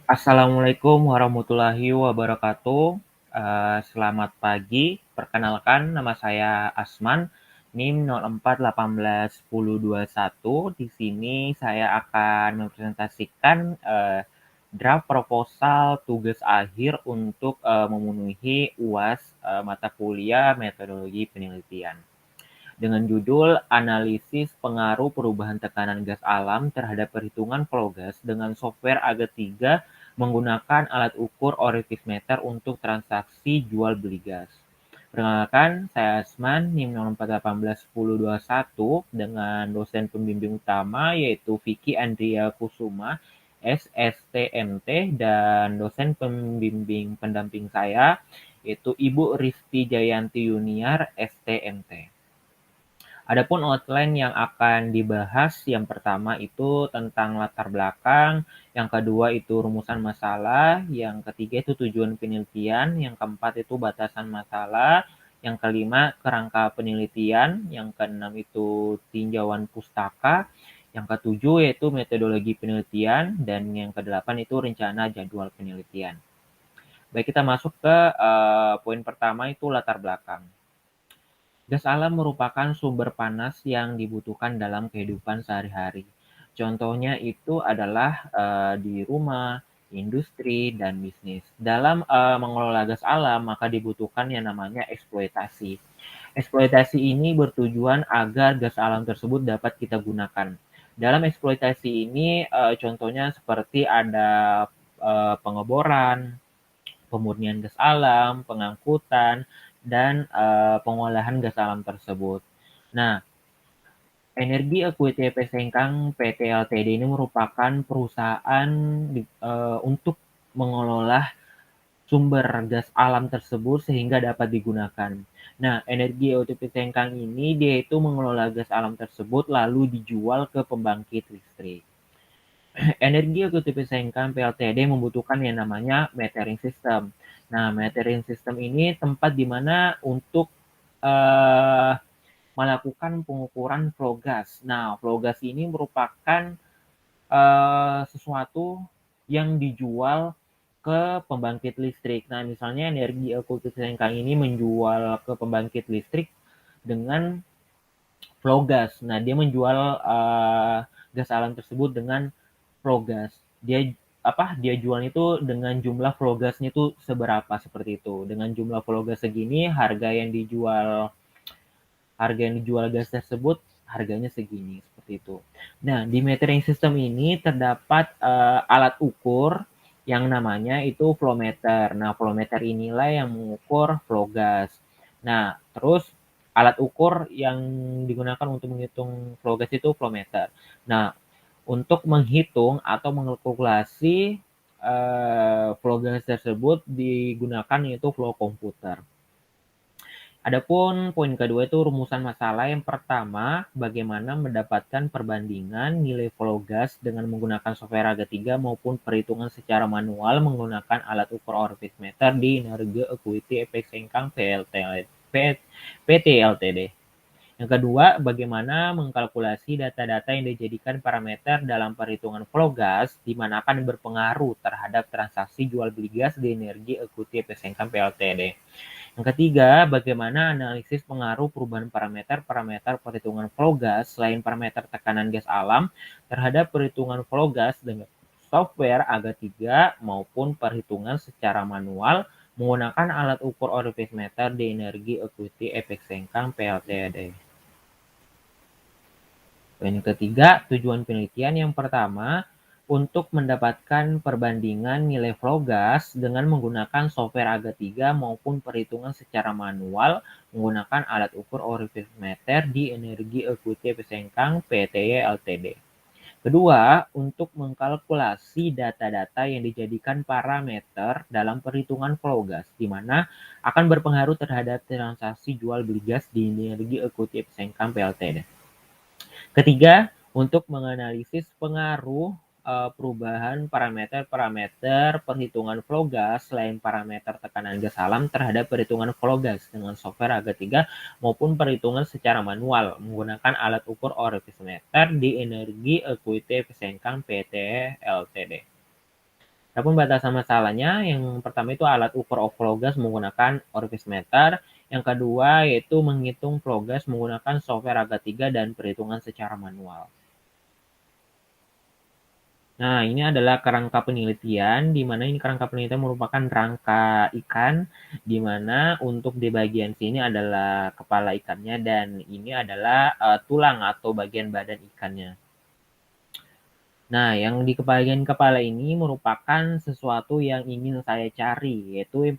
Assalamualaikum warahmatullahi wabarakatuh. Selamat pagi. Perkenalkan, nama saya Asman, NIM 04181021. Di sini saya akan mempresentasikan draft proposal tugas akhir untuk memenuhi UAS mata kuliah metodologi penelitian dengan judul Analisis Pengaruh Perubahan Tekanan Gas Alam terhadap Perhitungan Flow Gas dengan Software AG3 menggunakan alat ukur orifice-meter untuk transaksi jual beli gas. Perkenalkan, saya Asman, NIM 04181021 dengan dosen pembimbing utama yaitu Vicky Andrea Kusuma, SSTMT, dan dosen pembimbing pendamping saya yaitu Ibu Risti Jayanti Yuniar, STMT. Adapun outline yang akan dibahas, yang pertama itu tentang latar belakang, yang kedua itu rumusan masalah, yang ketiga itu tujuan penelitian, yang keempat itu batasan masalah, yang kelima kerangka penelitian, yang keenam itu tinjauan pustaka, yang ketujuh yaitu metodologi penelitian, dan yang kedelapan itu rencana jadwal penelitian. Baik, kita masuk ke poin pertama itu latar belakang. Gas alam merupakan sumber panas yang dibutuhkan dalam kehidupan sehari-hari. Contohnya itu adalah di rumah, industri, dan bisnis. Dalam mengelola gas alam, maka dibutuhkan yang namanya eksploitasi. Eksploitasi ini bertujuan agar gas alam tersebut dapat kita gunakan. Dalam eksploitasi ini, contohnya seperti ada pengeboran, pemurnian gas alam, pengangkutan, dan pengolahan gas alam tersebut. Nah, Energi Equity EP Sengkang PT Ltd ini merupakan perusahaan untuk mengelola sumber gas alam tersebut sehingga dapat digunakan. Nah, Energi Equity Sengkang ini dia itu mengelola gas alam tersebut lalu dijual ke pembangkit listrik. Energi Equity Sengkang PLTD membutuhkan yang namanya metering system. Nah, metering system ini tempat di mana untuk uh, melakukan pengukuran flow gas. Nah, flow gas ini merupakan sesuatu yang dijual ke pembangkit listrik. Nah, misalnya Energi Equity Sengkang ini menjual ke pembangkit listrik dengan flow gas. Nah, dia menjual gas alam tersebut dengan flow gas. Dia jual itu dengan jumlah flow gasnya itu seberapa seperti itu. Dengan jumlah flow gas segini, harga yang dijual gas tersebut harganya segini seperti itu. Nah, di metering system ini terdapat alat ukur yang namanya itu flow meter. Nah, flow meter inilah yang mengukur flow gas. Nah, terus alat ukur yang digunakan untuk menghitung flow gas itu flow meter. Nah, untuk menghitung atau mengkalkulasi flow gas tersebut digunakan yaitu flow komputer. Adapun poin kedua itu rumusan masalah. Yang pertama, bagaimana mendapatkan perbandingan nilai flow gas dengan menggunakan software AG3 maupun perhitungan secara manual menggunakan alat ukur orifice meter di Energi Equity EP Sengkang PT Ltd. Yang kedua, bagaimana mengkalkulasi data-data yang dijadikan parameter dalam perhitungan flow gas, di mana akan berpengaruh terhadap transaksi jual beli gas di Energi Equity EP Sengkang PLTD. Yang ketiga, bagaimana analisis pengaruh perubahan parameter-parameter perhitungan flow gas selain parameter tekanan gas alam terhadap perhitungan flow gas dengan software AG3 maupun perhitungan secara manual menggunakan alat ukur orifice meter di Energi Equity Efek Sengkang PLTD. Yang ketiga, tujuan penelitian yang pertama, untuk mendapatkan perbandingan nilai flow gas dengan menggunakan software AG3 maupun perhitungan secara manual menggunakan alat ukur orifice meter di Energi Equity Sengkang PTY Ltd. Kedua, untuk mengkalkulasi data-data yang dijadikan parameter dalam perhitungan flow gas, di mana akan berpengaruh terhadap transaksi jual beli gas di Energi Equity Sengkang PLTD. Ketiga, untuk menganalisis pengaruh perubahan parameter-parameter perhitungan flow gas selain parameter tekanan gas alam terhadap perhitungan flow gas dengan software AG3 maupun perhitungan secara manual menggunakan alat ukur orifice meter di Energi Equity Sengkang PT Ltd. Adapun batasan masalahnya, yang pertama itu alat ukur flow gas menggunakan orifice meter. Yang kedua yaitu menghitung flow gas menggunakan software AGA 3 dan perhitungan secara manual. Nah, ini adalah kerangka penelitian, di mana ini kerangka penelitian merupakan rangka ikan, di mana untuk di bagian sini adalah kepala ikannya dan ini adalah tulang atau bagian badan ikannya. Nah, yang di bagian kepala ini merupakan sesuatu yang ingin saya cari, yaitu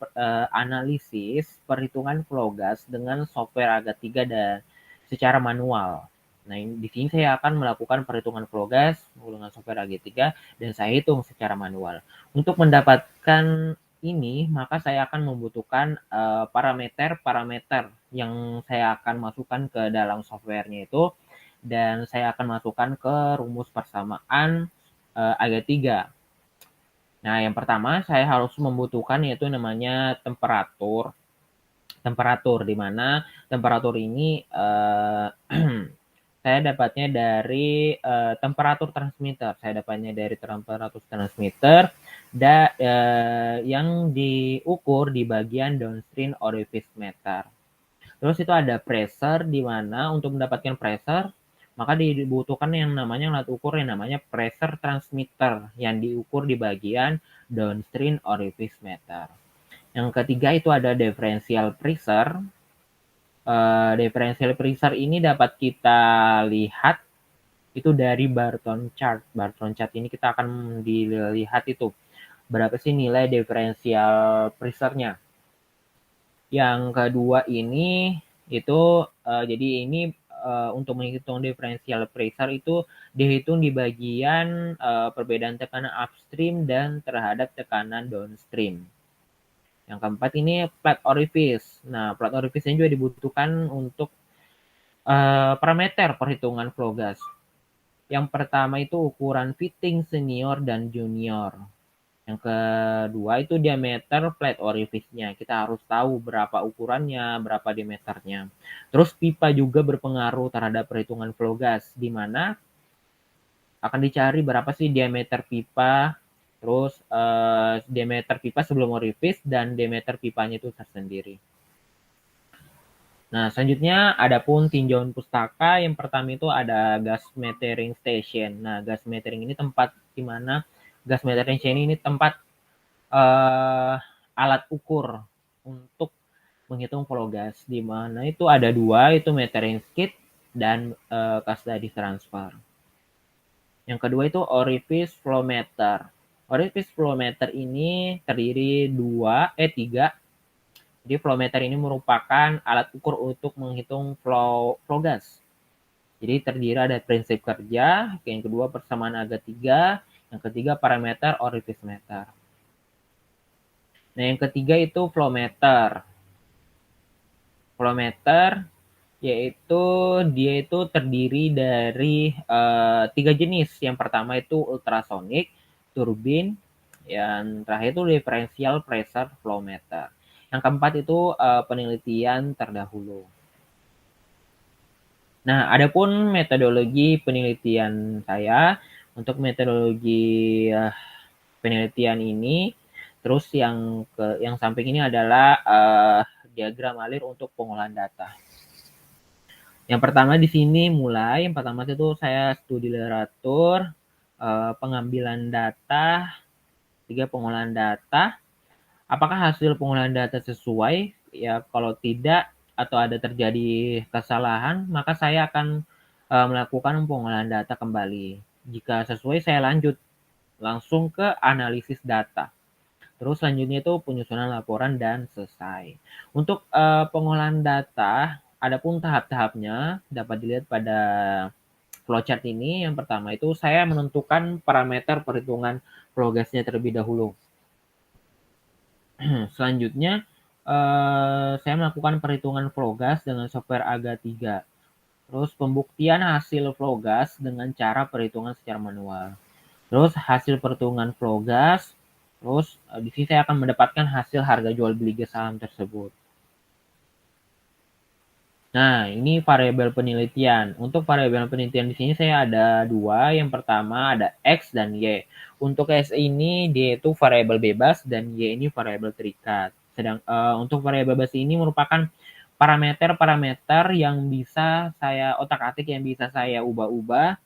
analisis perhitungan flow gas dengan software AGA 3 dan secara manual. Nah, di sini saya akan melakukan perhitungan flow gas menggunakan software AGA 3 dan saya hitung secara manual. Untuk mendapatkan ini, maka saya akan membutuhkan parameter-parameter yang saya akan masukkan ke dalam softwarenya itu, dan saya akan masukkan ke rumus persamaan AGA 3. Nah, yang pertama saya harus membutuhkan yaitu namanya temperatur. Temperatur di mana temperatur ini saya dapatnya dari temperatur transmitter. Saya dapatnya dari temperatur transmitter yang diukur di bagian downstream orifice meter. Terus itu ada pressure, di mana untuk mendapatkan pressure maka dibutuhkan yang namanya alat ukur yang namanya pressure transmitter yang diukur di bagian downstream orifice meter. Yang ketiga itu ada differential pressure. Differential pressure ini dapat kita lihat itu dari Barton chart. Barton chart ini kita akan dilihat itu berapa sih nilai differential pressure-nya. Yang kedua ini itu jadi ini untuk menghitung differential pressure itu dihitung di bagian perbedaan tekanan upstream dan terhadap tekanan downstream. Yang keempat ini plate orifice. Nah, plate orifice ini juga dibutuhkan untuk parameter perhitungan flow gas. Yang pertama itu ukuran fitting senior dan junior. Yang kedua itu diameter plate orifice-nya. Kita harus tahu berapa ukurannya, berapa diameternya. Terus pipa juga berpengaruh terhadap perhitungan flow gas, di mana akan dicari berapa sih diameter pipa, terus diameter pipa sebelum orifice dan diameter pipanya itu tersendiri. Nah, selanjutnya ada pun tinjauan pustaka. Yang pertama itu ada gas metering station. Nah, gas metering ini tempat di mana gas metering station ini tempat alat ukur untuk menghitung flow gas, di mana itu ada dua, itu metering skid dan custody transfer. Yang kedua itu orifice flow meter. Orifice flow meter ini terdiri tiga. Jadi flow meter ini merupakan alat ukur untuk menghitung flow gas. Jadi terdiri ada prinsip kerja, yang kedua persamaan AGA 3, yang ketiga parameter orifice meter. Nah, yang ketiga itu flow meter. Flow meter yaitu dia itu terdiri dari tiga jenis. Yang pertama itu ultrasonic, turbin, yang terakhir itu differential pressure flow meter. Yang keempat itu penelitian terdahulu. Nah, adapun metodologi penelitian saya, untuk metodologi penelitian ini, terus yang samping ini adalah diagram alir untuk pengolahan data. Yang pertama di sini yang pertama itu saya studi literatur, pengambilan data, 3 pengolahan data. Apakah hasil pengolahan data sesuai? Ya, kalau tidak atau ada terjadi kesalahan, maka saya akan melakukan pengolahan data kembali. Jika sesuai, saya lanjut langsung ke analisis data. Terus selanjutnya itu penyusunan laporan dan selesai. Untuk pengolahan data, adapun tahap-tahapnya dapat dilihat pada flowchart ini. Yang pertama itu saya menentukan parameter perhitungan flow gasnya terlebih dahulu. Selanjutnya saya melakukan perhitungan flow gas dengan software AGA 3. Terus pembuktian hasil flow gas dengan cara perhitungan secara manual. Terus hasil perhitungan flow gas. Terus di sini saya akan mendapatkan hasil harga jual beli gas saham tersebut. Nah, ini variabel penelitian. Untuk variabel penelitian di sini saya ada 2. Yang pertama ada X dan Y. Untuk X ini dia itu variabel bebas dan Y ini variabel terikat. Untuk variabel bebas ini merupakan parameter-parameter yang bisa saya otak-atik, yang bisa saya ubah-ubah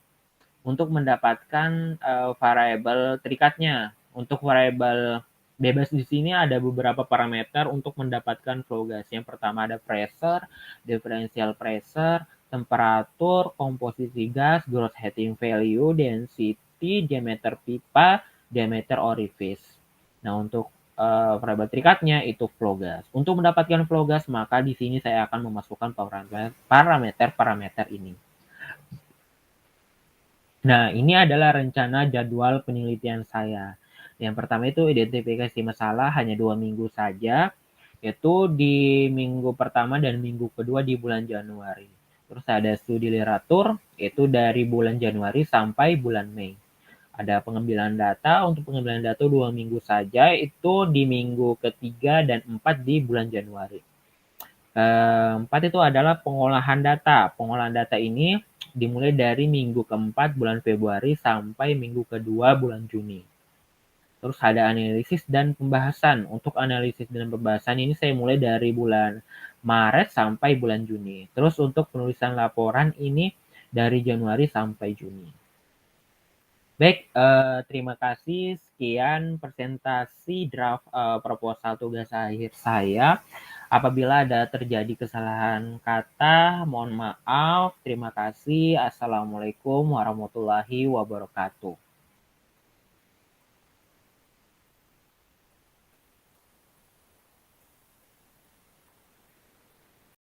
untuk mendapatkan variabel terikatnya. Untuk variabel bebas di sini ada beberapa parameter untuk mendapatkan flow gas. Yang pertama ada pressure, differential pressure, temperatur, komposisi gas, gross heating value, density, diameter pipa, diameter orifice. Nah, untuk variabel terikatnya itu flow gas. Untuk mendapatkan flow gas, maka di sini saya akan memasukkan parameter-parameter ini. Nah, ini adalah rencana jadwal penelitian saya. Yang pertama itu identifikasi masalah hanya 2 minggu saja, yaitu di minggu pertama dan minggu kedua di bulan Januari. Terus ada studi literatur, yaitu dari bulan Januari sampai bulan Mei. Ada pengambilan data, untuk pengambilan data 2 minggu saja, itu di minggu ketiga dan 4 di bulan Januari. Keempat itu adalah pengolahan data. Pengolahan data ini dimulai dari minggu keempat bulan Februari sampai minggu kedua bulan Juni. Terus ada analisis dan pembahasan. Untuk analisis dan pembahasan ini saya mulai dari bulan Maret sampai bulan Juni. Terus untuk penulisan laporan ini dari Januari sampai Juni. Baik, terima kasih. Sekian presentasi draft proposal tugas akhir saya. Apabila ada terjadi kesalahan kata, mohon maaf. Terima kasih. Assalamualaikum warahmatullahi wabarakatuh.